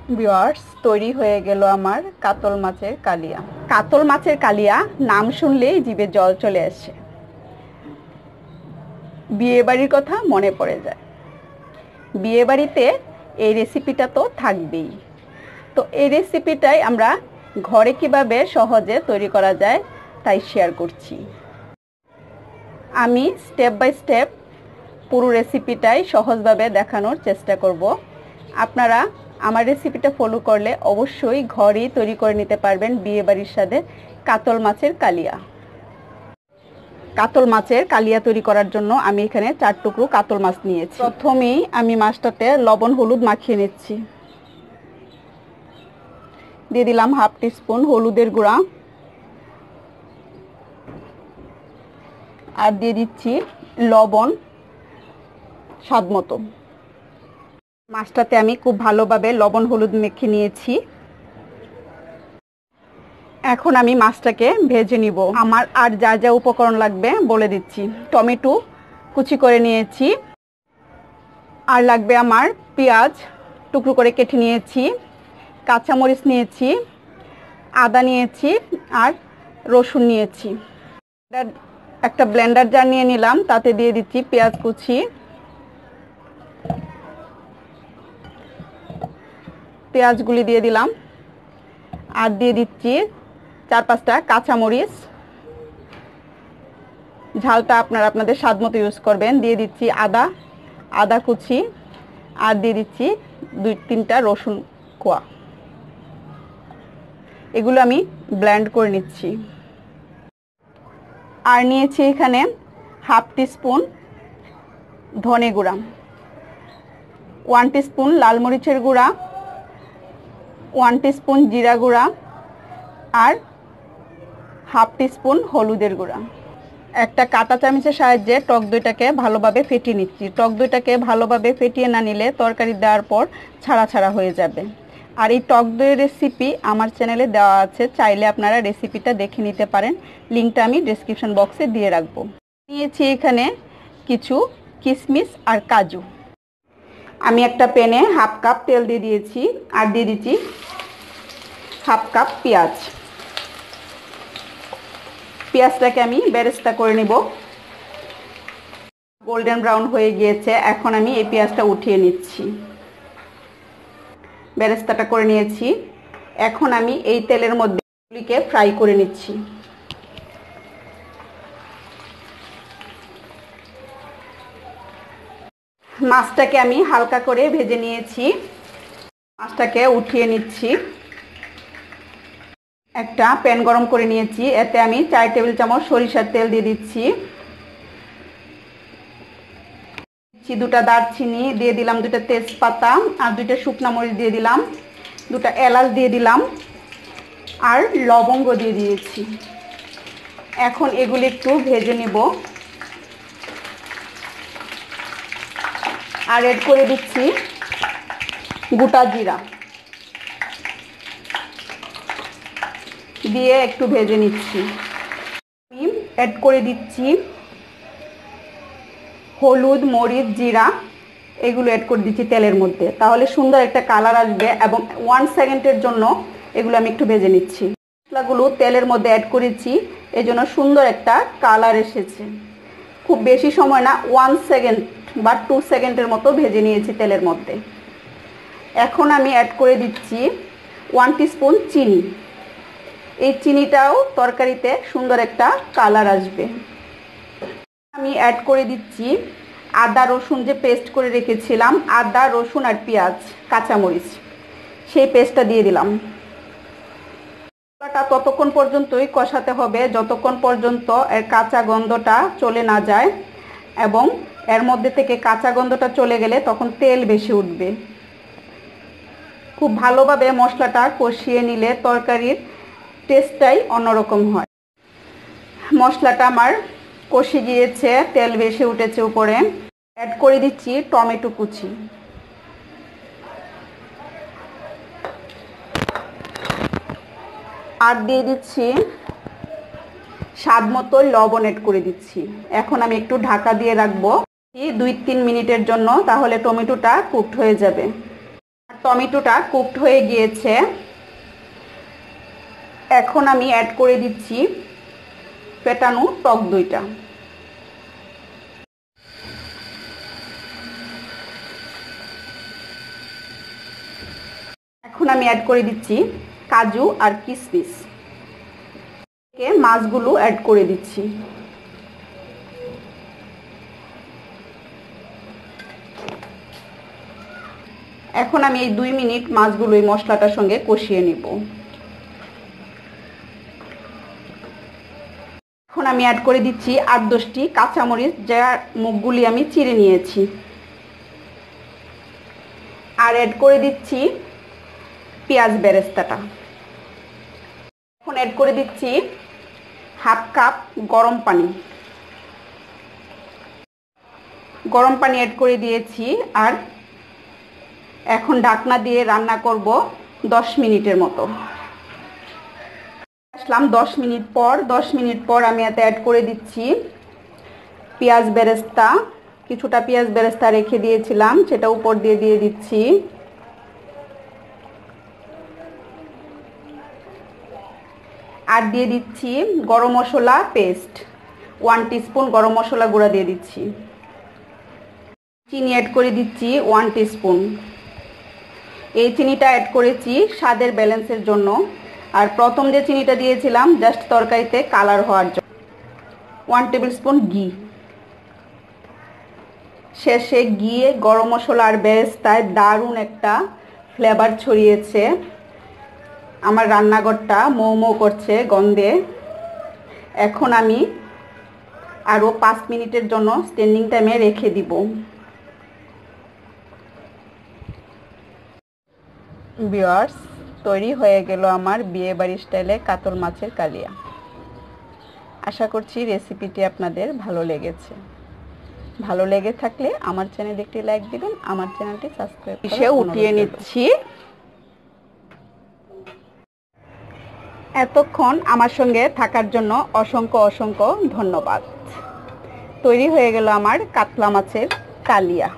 Viewers, তৈরি হয়ে গেল আমার কাতল মাছের কালিয়া। কাতল মাছের কালিয়া নাম শুনলেই জিভে জল চলে আসে, বিয়ে বাড়ির কথা মনে পড়ে যায়। বিয়ে বাড়িতে এই রেসিপিটা তো থাকবেই। তো এই রেসিপিটাই আমরা ঘরে কিভাবে সহজে তৈরি করা যায় তাই শেয়ার করছি। আমি স্টেপ বাই স্টেপ পুরো রেসিপিটাই সহজভাবে দেখানোর চেষ্টা করব। আপনারা আমার রেসিপিটা ফলো করলে অবশ্যই ঘরেই তৈরি করে নিতে পারবেন বিয়েবাড়ির সাথে কাতল মাছের কালিয়া। কাতল মাছের কালিয়া তৈরি করার জন্য আমি এখানে 4 টুকরো কাতল মাছ নিয়েছি। প্রথমেই আমি মাছটাতে লবণ হলুদ মাখিয়ে নিচ্ছি। দিয়ে দিলাম 1/2 টিস্পুন হলুদের গুঁড়া, আর দিয়ে দিচ্ছি লবণ স্বাদ মতো। মাছটাতে আমি খুব ভালোভাবে লবণ হলুদ মেখে নিয়েছি। এখন আমি মাছটাকে ভেজে নিব। আমার আর যা যা উপকরণ লাগবে বলে দিচ্ছি। টমেটো কুচি করে নিয়েছি, আর লাগবে আমার পেঁয়াজ টুকরো করে কেটে নিয়েছি, কাঁচামরিচ নিয়েছি, আদা নিয়েছি, আর রসুন নিয়েছি। একটা ব্লেন্ডার জার নিয়ে নিলাম, তাতে দিয়ে দিচ্ছি পেঁয়াজ কুচি, পেঁয়াজগুলি দিয়ে দিলাম, আর দিয়ে দিচ্ছি 4-5টা কাঁচামরিচ। ঝালটা আপনারা আপনাদের স্বাদ মতো ইউজ করবেন। দিয়ে দিচ্ছি আদা কুচি, আর দিয়ে দিচ্ছি 2-3টা রসুন কোয়া। এগুলো আমি ব্লেন্ড করে নিচ্ছি। আর নিয়েছি এখানে 1/2 টিস্পুন ধনে গুঁড়া, 1 টিস্পুন লাল মরিচের গুঁড়া, 1 টিস্পুন জিরা গুঁড়া, আর 1/2 টিস্পুন হলুদের গুঁড়া। একটা কাঁটা চামচের সাহায্যে টক দইটাকে ভালোভাবে ফেটিয়ে নিচ্ছি। টক দইটাকে ভালোভাবে ফেটিয়ে না নিলে তরকারি দেওয়ার পর ছাড়া ছাড়া হয়ে যাবে। আর এই টক দইয়ের রেসিপি আমার চ্যানেলে দেওয়া আছে, চাইলে আপনারা রেসিপিটা দেখে নিতে পারেন। লিঙ্কটা আমি ডেসক্রিপশন বক্সে দিয়ে রাখবো। নিয়েছি এখানে কিছু কিশমিশ আর কাজু। আমি একটা প্যানে 1/2 কাপ তেল দিয়ে দিয়েছি, আর দিয়ে দিচ্ছি 1/2 কাপ পেঁয়াজ। পেঁয়াজটাকে আমি বেরেস্তা করে নিব। গোল্ডেন ব্রাউন হয়ে গিয়েছে, এখন আমি এই পেঁয়াজটা উঠিয়ে নিচ্ছি। বেরেস্তাটা করে নিয়েছি। এখন আমি এই তেলের মধ্যে এগুলিকে ফ্রাই করে নিচ্ছি। মাছটাকে আমি হালকা করে ভেজে নিয়েছি। মাছটাকে উঠিয়ে নিচ্ছি। একটা প্যান গরম করে নিয়েছি, এতে আমি 4 টেবিল চামচ সরিষার তেল দিয়ে দিচ্ছি। 2টা দারচিনি দিয়ে দিলাম, 2টা তেজপাতা, আর 2টা শুকনো মরিচ দিয়ে দিলাম, 2টা এলাচ দিয়ে দিলাম, আর লবঙ্গ দিয়ে দিয়েছি। এখন এগুলি একটু ভেজে নিব। আর এড করে দিচ্ছি গোটা জিরা, দিয়ে একটু ভেজে নিচ্ছি। আমি অ্যাড করে দিচ্ছি হলুদ, মরিচ, জিরা, এগুলো অ্যাড করে দিচ্ছি তেলের মধ্যে, তাহলে সুন্দর একটা কালার আসবে। এবং 1 সেকেন্ডের জন্য এগুলো আমি একটু ভেজে নিচ্ছি। মশলাগুলো তেলের মধ্যে অ্যাড করেছি, এই জন্য সুন্দর একটা কালার এসেছে। খুব বেশি সময় না, 1 সেকেন্ড বা 2 সেকেন্ডের মতো ভেজে নিয়েছি তেলের মধ্যে। এখন আমি অ্যাড করে দিচ্ছি 1 টিস্পুন চিনি। এই চিনিটাও তরকারিতে সুন্দর একটা কালার আসবে। আমি অ্যাড করে দিচ্ছি আদা রসুন যে পেস্ট করে রেখেছিলাম, আদা রসুন আর পেঁয়াজ কাঁচামরিচ, সেই পেস্টটা দিয়ে দিলাম। মশলাটা ততক্ষণ পর্যন্তই কষাতে হবে যতক্ষণ পর্যন্ত এর কাঁচা গন্ধটা চলে না যায়, এবং এর মধ্যে থেকে কাঁচা গন্ধটা চলে গেলে তখন তেল বেশি উঠবে। খুব ভালোভাবে মশলাটা কষিয়ে নিলে তরকারির টেস্টটাই অন্যরকম হয়। মশলাটা আমার কষে গিয়েছে, তেল বেশি উঠেছে উপরে। অ্যাড করে দিচ্ছি টমেটো কুচি, আর দিয়ে দিচ্ছি স্বাদ মতো লবণ অ্যাড করে দিচ্ছি। এখন আমি একটু ঢাকা দিয়ে রাখবো 2-3 মিনিটের জন্য, তাহলে টমেটোটা কুকড হয়ে যাবে। টমেটোটা কুকড হয়ে গিয়েছে। এখন আমি অ্যাড করে দিচ্ছি ফেটানো টক দইটা। এখন আমি অ্যাড করে দিচ্ছি কাজু আর কিশমিশ। মাছগুলো অ্যাড করে দিচ্ছি। এখন আমি এই 2 মিনিট মাছগুলো এই মশলাটার সঙ্গে কষিয়ে নিব। এখন আমি অ্যাড করে দিচ্ছি 8-10টি কাঁচামরিচ, যার মুখগুলি আমি চিড়ে নিয়েছি। আর অ্যাড করে দিচ্ছি পেঁয়াজ বেরেস্তাটা। এখন অ্যাড করে দিচ্ছি 1/2 কাপ গরম পানি। গরম পানি অ্যাড করে দিয়েছি। আর এখন ঢাকনা দিয়ে রান্না করব 10 মিনিটের মতো। আসলাম 10 মিনিট পর। 10 মিনিট পর আমি এতে অ্যাড করে দিচ্ছি পেঁয়াজ বেরেস্তা। কিছুটা পেঁয়াজ বেরেস্তা রেখে দিয়েছিলাম, সেটা উপর দিয়ে দিয়ে দিচ্ছি। আর দিয়ে দিচ্ছি গরম মশলা পেস্ট, 1 টিস্পুন গরম মশলা গুঁড়া দিয়ে দিচ্ছি। চিনি অ্যাড করে দিচ্ছি 1 টিস্পুন। এই চিনিটা অ্যাড করেছি স্বাদের ব্যালেন্সের জন্য। আর প্রথম যে চিনিটা দিয়েছিলাম জাস্ট তরকারিতে কালার হওয়ার জন্য। 1 টেবিল স্পুন ঘি। শেষে ঘিয়ে গরম মশলা আর বেরেস্তায় দারুণ একটা ফ্লেভার ছড়িয়েছে। আমার রান্নাঘরটা মৌ মৌ করছে গন্ধে। এখন আমি আরও 5 মিনিটের জন্য স্ট্যান্ডিং টাইমে রেখে দিব। ভিউয়ার্স, তৈরি হয়ে গেল আমার বিয়েবাড়ি স্টাইলে কাতল মাছের কালিয়া। আশা করছি রেসিপিটি আপনাদের ভালো লেগেছে। ভালো লেগে থাকলে আমার চ্যানেলে একটি লাইক দিবেন, আমার চ্যানেলটি সাবস্ক্রাইব করে উঠিয়ে নিচ্ছি। এতক্ষণ আমার সঙ্গে থাকার জন্য অসংখ্য অসংখ্য ধন্যবাদ। তৈরি হয়ে গেল আমার কাতলা মাছের কালিয়া।